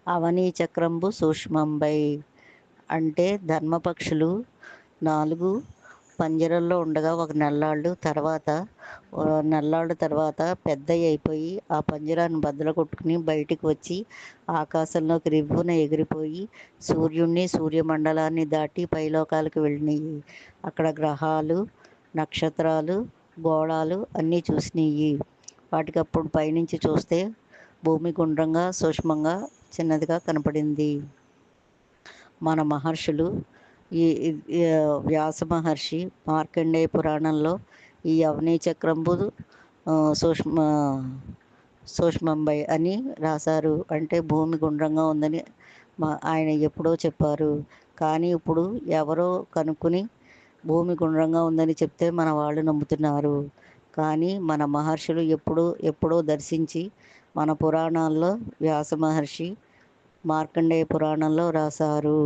అవనీ చక్రంబు సూక్ష్మంబై. అంటే ధర్మపక్షులు 4 పంజరంలో ఉండగా ఒక నెల్లాళ్ళు తర్వాత పెద్దయి అయిపోయి ఆ పంజరాన్ని బద్దలు కొట్టుకుని బయటికి వచ్చి ఆకాశంలోకి రివ్వున ఎగిరిపోయి సూర్యుణ్ణి సూర్యమండలాన్ని దాటి పైలోకాలకు వెళ్ళినాయి. అక్కడ గ్రహాలు, నక్షత్రాలు, గోళాలు అన్నీ చూసినాయి. వాటికి అప్పుడు పైనుంచి చూస్తే భూమి గుండ్రంగా సూక్ష్మంగా చిన్నదిగా కనపడింది. మన మహర్షులు ఈ వ్యాస మహర్షి మార్కండేయ పురాణంలో ఈ అవనీ చక్రంబు సూక్ష్మ సూక్ష్మంబై అని రాశారు. అంటే భూమి గుండ్రంగా ఉందని ఆయన ఎప్పుడో చెప్పారు. కానీ ఇప్పుడు ఎవరో కనుక్కుని భూమి గుండ్రంగా ఉందని చెప్తే మన వాళ్ళు నమ్ముతున్నారు. కానీ మన మహర్షులు ఎప్పుడో దర్శించి మన పురాణాల్లో వ్యాస మహర్షి మార్కండేయ పురాణంలో రాశారు.